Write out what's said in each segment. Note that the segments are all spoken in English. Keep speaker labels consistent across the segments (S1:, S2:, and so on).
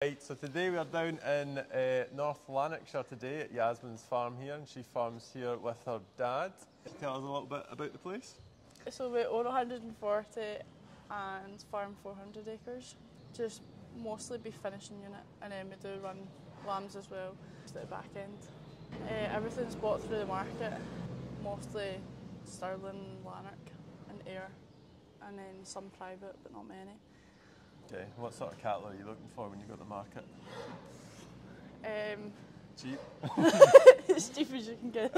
S1: Right, so today we are down in North Lanarkshire today at Yasmin's farm here, and she farms here with her dad. Tell us a little bit about the place.
S2: So we own 140 and farm 400 acres. Just mostly beef finishing unit, and then we do run lambs as well, just at the back end. Everything's bought through the market, mostly Stirling, Lanark and Ayr, and then some private but not many.
S1: Okay, what sort of cattle are you looking for when you go to the market? Cheap?
S2: As cheap as you can get.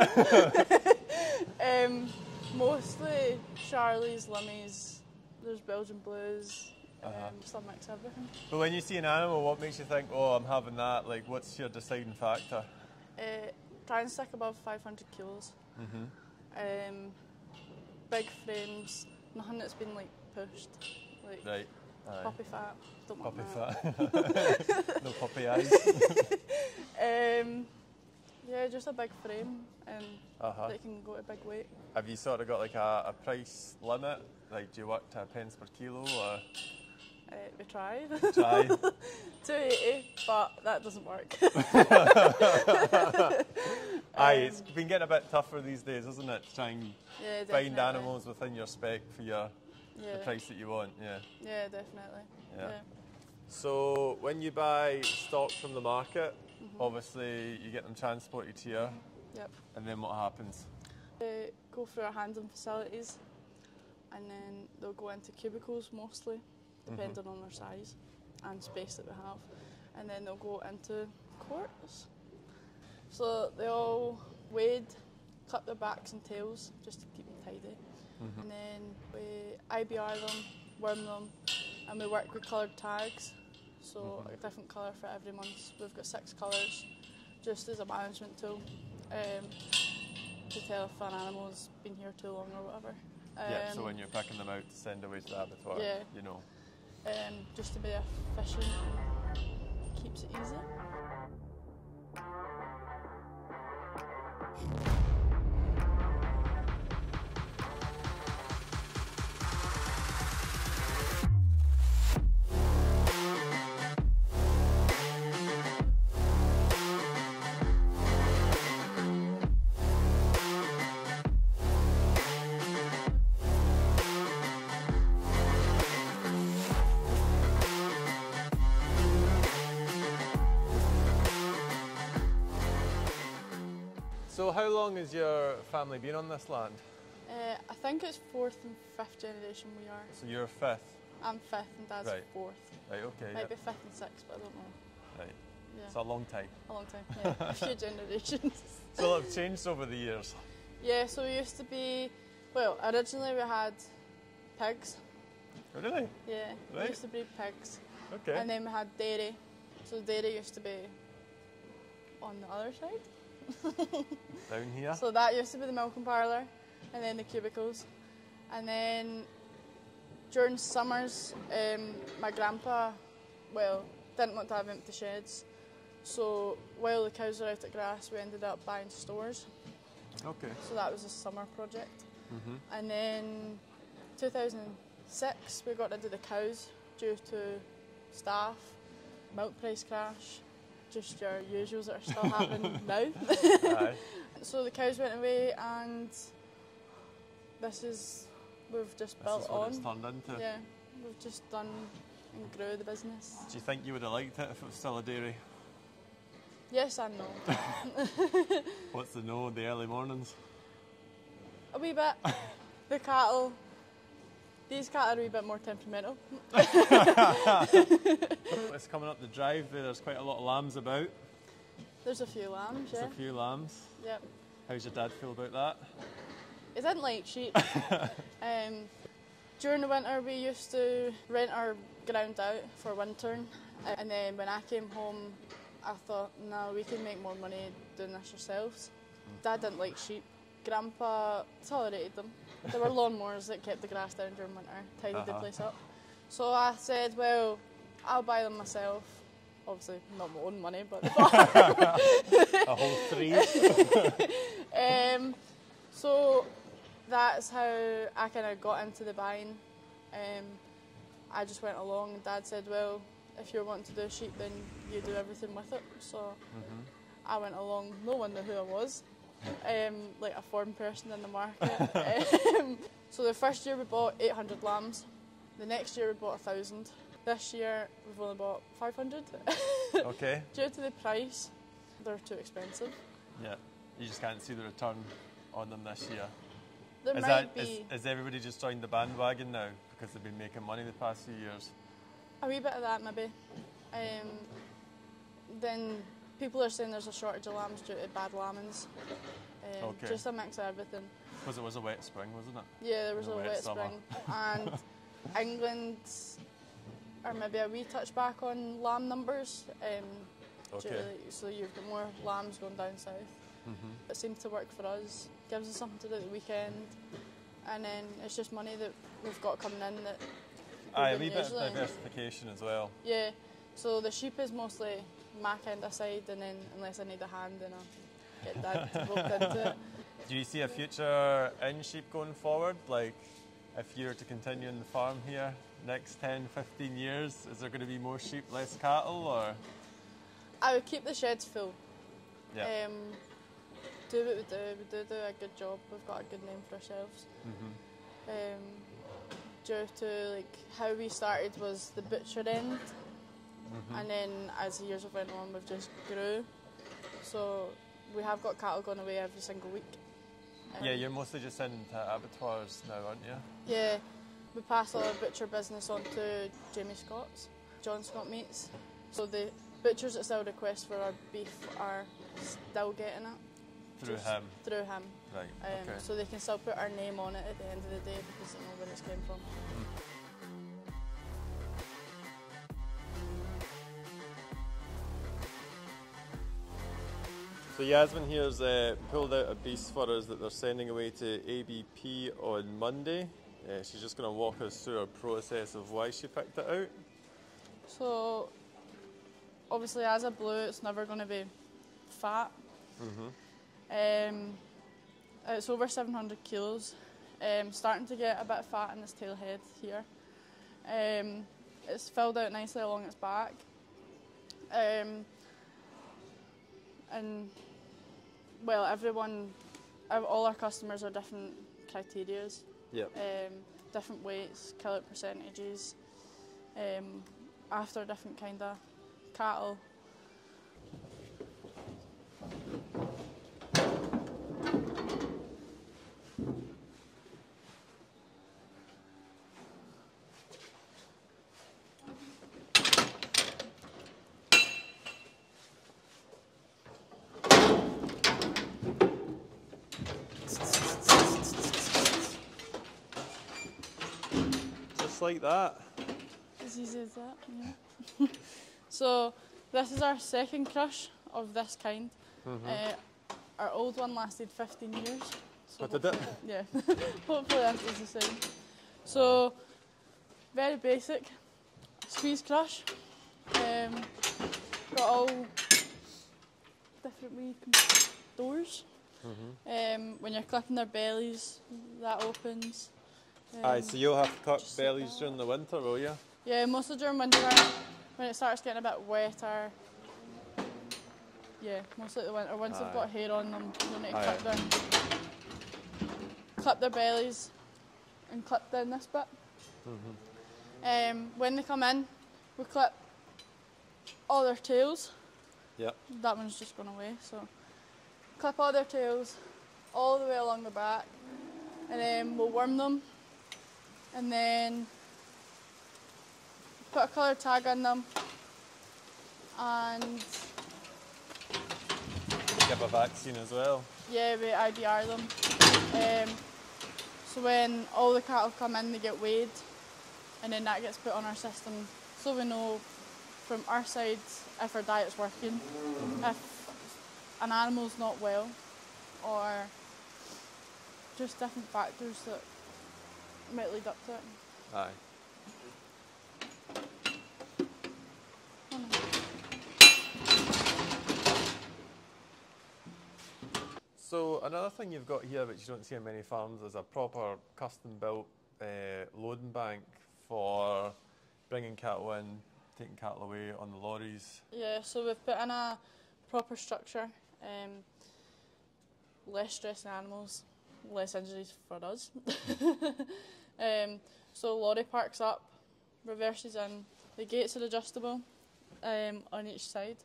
S2: Mostly Charlies, Limmies, there's Belgian Blues, some mix everything.
S1: But when you see an animal, what makes you think, oh, I'm having that? Like, what's your deciding factor?
S2: Try and stick above 500 kilos. Big frames, nothing that's been like pushed. Like,
S1: right. Aye.
S2: Puppy fat, don't want
S1: puppy
S2: that.
S1: Fat. No puppy eyes.
S2: Yeah, just a big frame and that can go to big weight.
S1: Have you sort of got like a price limit? Like, do you work to a pence per kilo or?
S2: We tried.
S1: Try.
S2: 280, but that doesn't work.
S1: Aye, it's been getting a bit tougher these days, isn't it? To try and find
S2: definitely.
S1: animals within your spec for the price that you want,
S2: Yeah, definitely.
S1: Yeah. So when you buy stock from the market, obviously you get them transported here.
S2: Yep.
S1: And then what happens?
S2: They go through our handling facilities, and then they'll go into cubicles mostly, depending on their size and space that we have. And then they'll go into quarters. So they all weighed, clip their backs and tails just to keep them tidy. And then we IBR them, worm them, and we work with coloured tags. So a different colour for every month. We've got 6 colours, just as a management tool, to tell if an animal's been here too long or whatever.
S1: Yeah, so when you're picking them out to send away to the abattoir, you know.
S2: Just to be efficient, keeps it easy.
S1: So how long has your family been on this land?
S2: I think it's 4th and 5th generation we are.
S1: So you're 5th?
S2: I'm 5th and Dad's 4th.
S1: Right, okay.
S2: Might be 5th and 6th, but I don't know.
S1: Right.
S2: Yeah.
S1: It's a long time.
S2: A long time, yeah. A few generations.
S1: So it's changed over the years?
S2: Yeah, so we used to be, well, originally we had pigs.
S1: Oh, really?
S2: Yeah,
S1: right.
S2: We used to breed pigs.
S1: Okay.
S2: And then we had dairy. So dairy used to be on the other side.
S1: Down here?
S2: So that used to be the milking parlour, and then the cubicles. And then during summers, my grandpa, didn't want to have empty sheds. So while the cows were out at grass, we ended up buying stores.
S1: Okay.
S2: So that was a summer project. And then 2006, we got rid of the cows due to staff, milk price crash, just your usuals that are still happening now.
S1: Aye.
S2: So the cows went away, and we've just built on.
S1: This is what it's turned into?
S2: Yeah, we've just done and grew the business.
S1: Do you think you would have liked it if it was still a dairy?
S2: Yes and no.
S1: What's the no in the early mornings?
S2: A wee bit. The cattle, these cattle are a wee bit more temperamental.
S1: It's coming up the drive there, there's quite a lot of lambs about.
S2: There's a few lambs, yeah.
S1: There's a few lambs.
S2: Yep.
S1: How's your dad feel about that?
S2: He didn't like sheep. During the winter we used to rent our ground out for wintering, and then when I came home I thought, no, we can make more money doing this ourselves. Dad didn't like sheep. Grandpa tolerated them. There were lawnmowers that kept the grass down during winter, tidied the place up. So I said, well, I'll buy them myself. Obviously not my own money, but the farm.
S1: A whole 3.
S2: So that's how I kind of got into the buying. I just went along, and Dad said, well, if you're wanting to do sheep, then you do everything with it. So I went along, no one knew who I was, like a foreign person in the market. So the first year we bought 800 lambs, the next year we bought 1,000. This year we've only bought 500.
S1: Okay.
S2: Due to the price, they're too expensive.
S1: Yeah, you just can't see the return on them this year.
S2: There
S1: Is,
S2: might be
S1: is everybody just joined the bandwagon now because they've been making money the past few years?
S2: a wee bit of that maybe. Then people are saying there's a shortage of lambs due to bad lambings.
S1: Okay.
S2: Just a mix of everything.
S1: Because it was a wet spring, wasn't it?
S2: Yeah, there was a wet
S1: summer.
S2: spring. And England are maybe a wee touch back on lamb numbers.
S1: Okay.
S2: So you've got more lambs going down south. It seems to work for us. Gives us something to do at the weekend. And then it's just money that we've got coming in that
S1: Aye, a wee bit of diversification as well.
S2: Yeah, so the sheep is mostly my kind of side, and then unless I need a hand, then I'll get Dad to rope into it.
S1: Do you see a future in sheep going forward? Like, if you were to continue on the farm here, next 10, 15 years, is there going to be more sheep, less cattle, or?
S2: I would keep the sheds full.
S1: Yeah.
S2: Do what we do a good job. We've got a good name for ourselves. Due to like how we started was the butcher end, and then as the years have went on, we've just grew. So we have got cattle going away every single week.
S1: Yeah, you're mostly just into abattoirs now, aren't you?
S2: Yeah, we pass all our butcher business on to Jamie Scott's, John Scott Meats. So the butchers that still request for our beef are still getting it.
S1: Through him?
S2: Through him.
S1: Right, okay.
S2: So they can still put our name on it at the end of the day because they know where it's came from.
S1: So Yasmin here's pulled out a beast for us that they're sending away to ABP on Monday. She's just going to walk us through her process of why she picked it out.
S2: So obviously as a blue it's never going to be fat. It's over 700 kilos, starting to get a bit of fat in its tail head here. It's filled out nicely along its back. And well, all our customers are different criterias.
S1: Yep.
S2: Different weights, kill out percentages, after different kind of cattle.
S1: Like that.
S2: As easy as that, yeah. So this is our second crush of this kind. Our old one lasted 15 years. So
S1: What did it?
S2: Yeah, hopefully this is the same. So very basic, squeeze crush. Got all different wee doors. When you're clipping their bellies, that opens.
S1: Aye, so you'll have to cut bellies during the winter, will you?
S2: Yeah, mostly during winter, when it starts getting a bit wetter. Yeah, mostly the winter. Once they've got hair on them, you need to clip their bellies and clip down this bit. When they come in, we clip all their tails.
S1: Yep.
S2: That one's just gone away, so clip all their tails all the way along the back, and then we'll worm them. And then put a colour tag on them and
S1: give a vaccine as well.
S2: Yeah, we IBR them. So when all the cattle come in, they get weighed, and then that gets put on our system, so we know from our side if our diet's working, if an animal's not well, or just different factors that might lead up to it.
S1: Aye. So another thing you've got here, which you don't see on many farms, is a proper custom-built loading bank for bringing cattle in taking cattle away on the lorries.
S2: Yeah, so we've put in a proper structure, less stress on animals, less injuries for us. So lorry parks up, reverses in, the gates are adjustable on each side,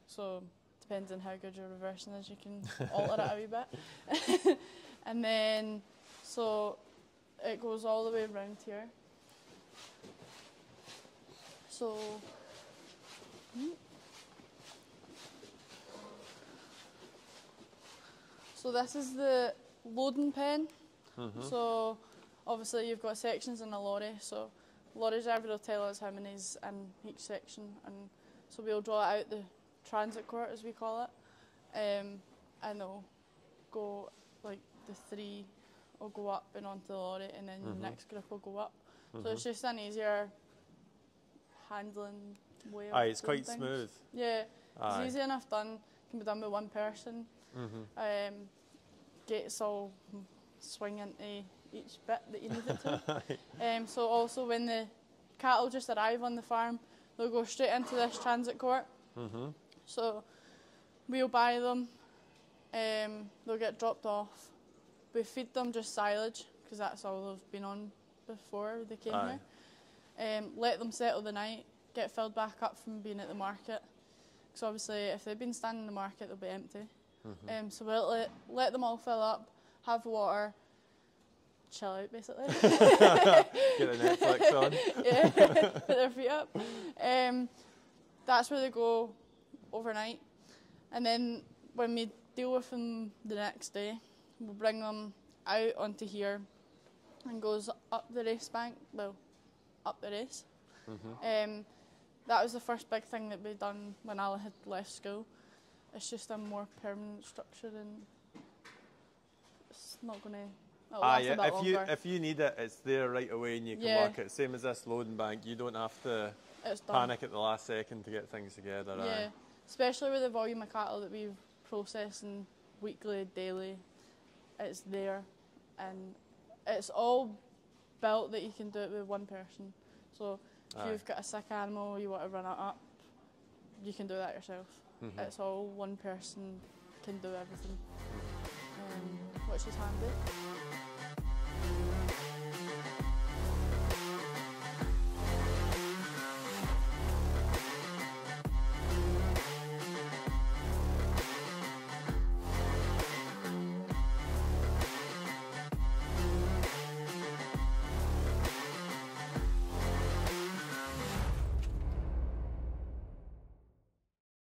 S2: so depends on how good your reversing is, you can alter it a wee bit. And then, so it goes all the way around here. So, so this is the loading pen. So obviously you've got sections in a lorry, so lorry driver will tell us how many's in each section, and so we'll draw out the transit court, as we call it, and they'll go, like the 3 will go up and onto the lorry, and then the next group will go up. So it's just an easier handling way of
S1: Aye, it's
S2: doing
S1: quite
S2: things.
S1: smooth.
S2: Yeah,
S1: Aye.
S2: it's easy enough done, can be done with one person. Gates all swing into each bit that you need it to. So also when the cattle just arrive on the farm, they'll go straight into this transit court. So we'll buy them, they'll get dropped off. We feed them just silage, because that's all they've been on before they came here. Let them settle the night, get filled back up from being at the market. Because obviously if they've been standing in the market, they'll be empty. So we'll let them all fill up, have water, chill out basically.
S1: Get the Netflix on.
S2: Yeah, put their feet up. That's where they go overnight. And then when we deal with them the next day, we'll bring them out onto here and goes up the race bank, well, up the race. That was the first big thing that we done when Ala had left school. It's just a more permanent structure, and it's not going to last a bit longer.
S1: If you need it, it's there right away and you can work it. Same as this loading bank, you don't have to panic at the last second to get things together.
S2: Yeah, especially with the volume of cattle that we've processing weekly, daily, it's there, and it's all built that you can do it with one person. So if you've got a sick animal, you want to run it up, you can do that yourself. It's all one person can do everything, which is handy.